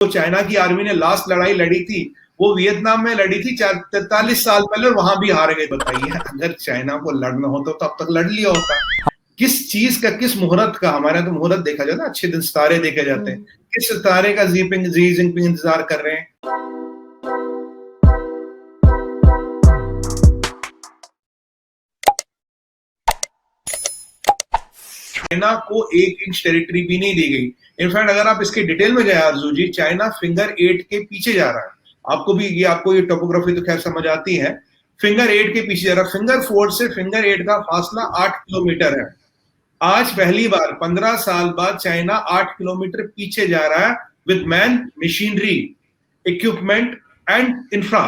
तो चाइना की आर्मी ने लास्ट लड़ाई लड़ी थी वो वियतनाम में लड़ी थी 43 साल पहले, और वहां भी हार गए। बताइए, अगर चाइना को लड़ना होता तो अब तक लड़ लिया होता। किस चीज का, किस मुहूर्त का, हमारे यहाँ तो मुहूर्त देखा जाता है, अच्छे दिन सितारे देखे जाते हैं, किस सितारे का जी जिनपिंग इंतजार कर रहे हैं। चाइना को 1 इंच टेरिटरी भी नहीं दी गई। इनफैक्ट अगर आप इसके डिटेल में जाए आरजू जी, चाइना फिंगर 8 के पीछे जा रहा है। आपको ये टोपोग्राफी तो खैर समझ आती है। फिंगर 8 के पीछे जा रहा है। फिंगर 4 से फिंगर 8 का फासला 8 किलोमीटर है। आज पहली बार 15 साल बाद चाइना 8 किलोमीटर पीछे जा रहा है with man, machinery, equipment and infra.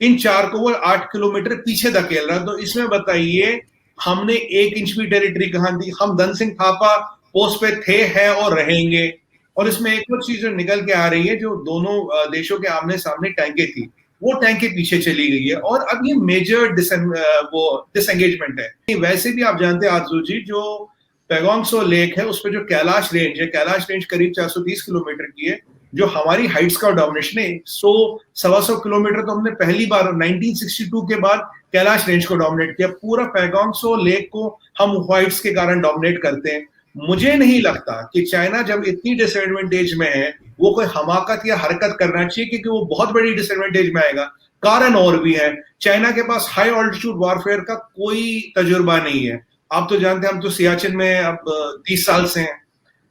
इन चार को वो 8 किलोमीटर पीछे धकेल रहा है। तो इसमें बताइए, हमने 1 इंच भी टेरिटरी कहां दी? हम धन सिंह थापा पोस्ट पे थे, हैं और रहेंगे। और इसमें एक और चीज जो निकल के आ रही है, जो दोनों देशों के आमने सामने टैंके थी, वो टैंके पीछे चली गई है। और अब ये मेजर डिसएंगेजमेंट है। वैसे भी आप जानते हैं आरजू जी, जो पैगोंग त्सो लेक है, उस पर जो कैलाश रेंज है, कैलाश रेंज करीब 430 किलोमीटर की है। जो हमारी हाइट्स का डोमिनेशन है, 100-125 किलोमीटर, तो हमने पहली बार 1962 के बाद कैलाश रेंज को डोमिनेट किया। पूरा पैगोंग त्सो लेक को हम हाइट्स के कारण डोमिनेट करते हैं। मुझे नहीं लगता कि चाइना जब इतनी डिसएडवांटेज में है, वो कोई हमाकत या हरकत करना चाहिए, क्योंकि वो बहुत बड़ी डिसएडवांटेज में आएगा। कारण और भी है। चाइना के पास हाई ऑल्टीट्यूड वॉरफेयर का कोई तजुर्बा नहीं है। आप तो जानते हैं, हम तो सियाचिन में अब 30 साल से हैं।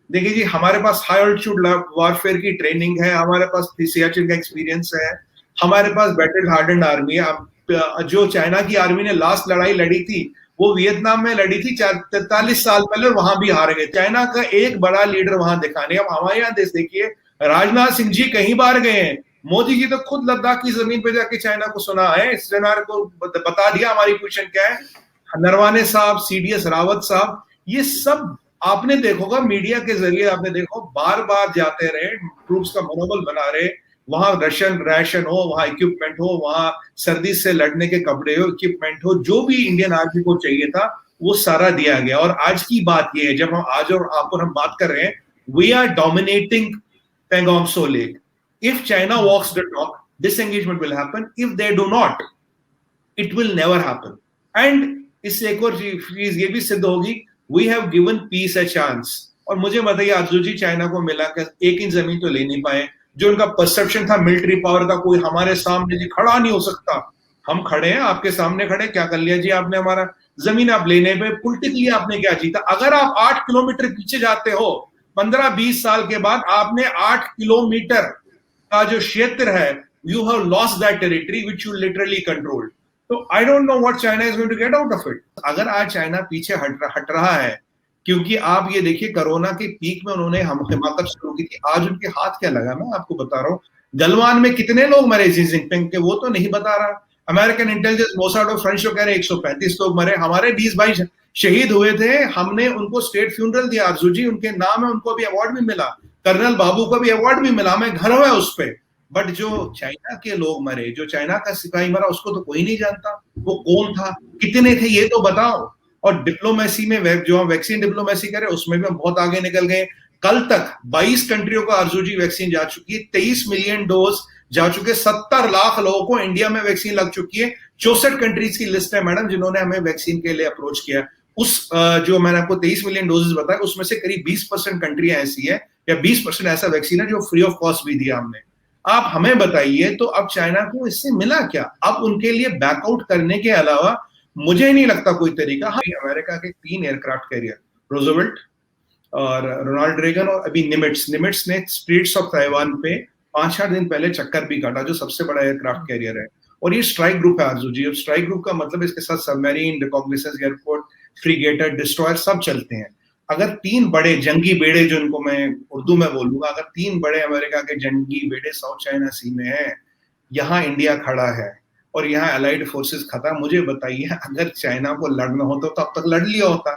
देखिए जी, हमारे पास हाई ऑल्टीट्यूड वॉरफेयर की ट्रेनिंग है, हमारे पास सियाचिन का एक्सपीरियंस है, हमारे पास बैटल हार्डन्ड आर्मी है। जो चाइना की आर्मी ने लास्ट लड़ाई लड़ी थी वो वियतनाम में लड़ी थी 43 साल पहले, और वहां भी हार गए। चाइना का एक बड़ा लीडर वहां दिखाने। अब हमारे यहाँ देश देखिए, राजनाथ सिंह जी कहीं बार गए हैं। मोदी जी तो खुद लद्दाख की जमीन पे जाके चाइना को सुना है, इस जनर को बता दिया हमारी पोजीशन क्या है। नरवाने साहब, सीडीएस रावत साहब, ये सब आपने देखोगा मीडिया के जरिए, आपने देखो बार बार जाते रहे, ट्रूप्स का मनोबल बना रहे। वहां रशियन राशन हो, वहां इक्विपमेंट हो, वहां सर्दी से लड़ने के कपड़े हो, इक्विपमेंट हो, जो भी इंडियन आर्मी को चाहिए था वो सारा दिया गया। और आज की बात ये है, जब हम आज और आप और हम बात कर रहे हैं, we are dominating Pangong Tso lake. If China walks the talk, disengagement will happen. If they do not, it will never happen. And इससे एक और चीज ये भी सिद्ध होगी, we have given peace a chance. और मुझे बताइए आरजू जी, चाइना को मिला कर 1 इंच जमीन तो ले नहीं पाए। जो उनका परसेप्शन था मिलिट्री पावर का, कोई हमारे सामने जी खड़ा नहीं हो सकता। हम खड़े हैं, आपके सामने खड़े, क्या कर लिया जी आपने? हमारा जमीन आप लेने पे पॉलिटिकली आपने क्या जीता? अगर आप 8 किलोमीटर पीछे जाते हो 15-20 साल के बाद, आपने 8 किलोमीटर का जो क्षेत्र है, you have lost that territory which you literally controlled. So I don't know what China is going to get out of it. अगर आज चाइना पीछे हट रहा है, क्योंकि आप ये देखिए, कोरोना के पीक में उन्होंने हम हिमाकत शुरू की थी। आज उनके हाथ क्या लगा, मैं आपको बता रहा हूँ। गलवान में कितने लोग मरे जी जिनपिंग के, वो तो नहीं बता रहा। अमेरिकन इंटेलिजेंस मोसाड और फ्रेंच कह रहे 135 लोग मरे। हमारे 20 भाई शहीद हुए थे, हमने उनको स्टेट फ्यूनरल दिया आरजू जी, उनके नाम है, उनको भी अवार्ड भी मिला, कर्नल बाबू को भी अवार्ड भी मिला, मैं घर हुआ उस पर। बट जो चाइना के लोग मरे, जो चाइना का सिपाही मरा, उसको तो कोई नहीं जानता वो कौन था, कितने थे, ये तो बताओ। और डिप्लोमेसी में जो हम वैक्सीन डिप्लोमेसी करें, उसमें भी हम बहुत आगे निकल गए। कल तक 22 कंट्रियों को आरजू जी वैक्सीन जा चुकी है, 23 मिलियन डोज जा चुके, 70 लाख लोगों को इंडिया में वैक्सीन लग चुकी है। 64 कंट्रीज की लिस्ट है मैडम, जिन्होंने हमें वैक्सीन के लिए अप्रोच किया। उस जो मैंने आपको 23 मिलियन डोजेस बताया, उसमें से करीब 20% कंट्रियां ऐसी है, या 20% ऐसा वैक्सीन है जो फ्री ऑफ कॉस्ट भी दिया हमने। आप हमें बताइए, तो अब चाइना को इससे मिला क्या? अब उनके लिए बैकआउट करने के अलावा मुझे नहीं लगता कोई तरीका। हाँ, अमेरिका के 3 एयरक्राफ्ट कैरियर, रोजवेल्ट और रोनाल्ड रेगन और अभी निमिट्स ने स्ट्रेट्स ऑफ ताइवान पे 5-8 दिन पहले चक्कर भी काटा, जो सबसे बड़ा एयरक्राफ्ट कैरियर है। और ये स्ट्राइक ग्रुप है आरजू जी। अब स्ट्राइक ग्रुप का मतलब इसके साथ सबमरीन, रिकॉग्निसेंस एयरपोर्ट, फ्रीगेटर, डिस्ट्रॉयर सब चलते हैं। अगर 3 बड़े जंगी बेड़े, जो इनको मैं उर्दू में बोलूंगा, अगर 3 बड़े अमेरिका के जंगी बेड़े साउथ चाइना सी में हैं, यहाँ इंडिया खड़ा है और यहाँ अलाइड फोर्सेस खड़ा, मुझे बताइए, अगर चाइना को लड़ना होता तो अब तक लड़ लिया होता।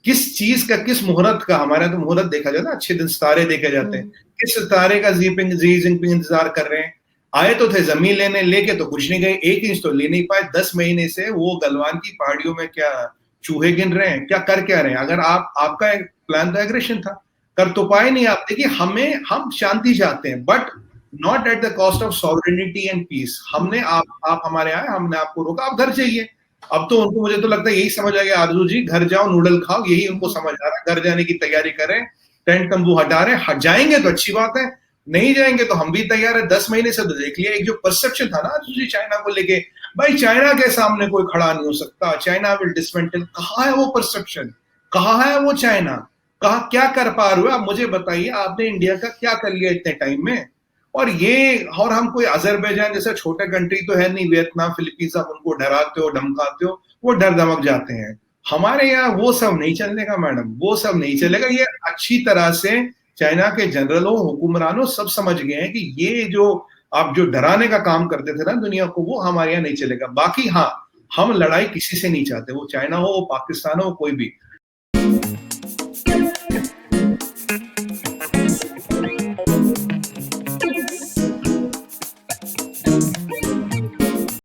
किस चीज का, किस मुहूर्त का, हमारे तो मुहूर्त देखा जाता है, अच्छे दिन सितारे देखे जाते हैं, किस सितारे का जी जिनपिंग इंतजार कर रहे हैं। आए तो थे जमीन लेने, लेके तो कुछ नहीं गए, 1 इंच तो ले नहीं पाए। 10 महीने से वो गलवान की पहाड़ियों में क्या चूहे गिन रहे हैं, क्या कर क्या रहे हैं? अगर आपका एक प्लान तो एग्रेशन था, कर तो पाए नहीं आप। देखिए, हम शांति चाहते हैं, but not at the cost of sovereignty and peace. हमने आप हमारे आए, हमने आपको रोका, आप घर जाइए। अब तो उनको, मुझे तो लगता है यही समझ आ गया आरजू जी, घर जाओ नूडल खाओ, यही उनको समझ आ रहा है। घर जाने की तैयारी करें, टेंट तंबू हटा रहे, हट जाएंगे तो अच्छी बात है, नहीं जाएंगे तो हम भी तैयार है। 10 महीने से तो देख लिया, एक जो परसेप्शन था ना आरजू जी चाइना को लेके, भाई चाइना के सामने कोई खड़ा नहीं हो सकता, चाइना विल डिसमेंटल, कहाँ है वो परसेप्शन, कहाँ है वो चाइना, कहा क्या कर पा रहे हो आप मुझे बताइए, आपने इंडिया का क्या कर लिया इतने टाइम में। और हम कोई अजरबैजान जैसा छोटा कंट्री तो है नहीं, वियतनाम फिलीपींस, आप उनको डराते हो धमकाते हो, वो डर धमक जाते हैं। हमारे यहाँ वो सब नहीं चलेगा मैडम, वो सब नहीं चलेगा। ये अच्छी तरह से चाइना के जनरलों, हुक्मरानों सब समझ गए हैं कि ये जो आप जो डराने का काम करते थे ना दुनिया को, वो हमारे यहाँ नहीं चलेगा। बाकी हाँ, हम लड़ाई किसी से नहीं चाहते, वो चाइना हो, वो पाकिस्तान हो, कोई भी।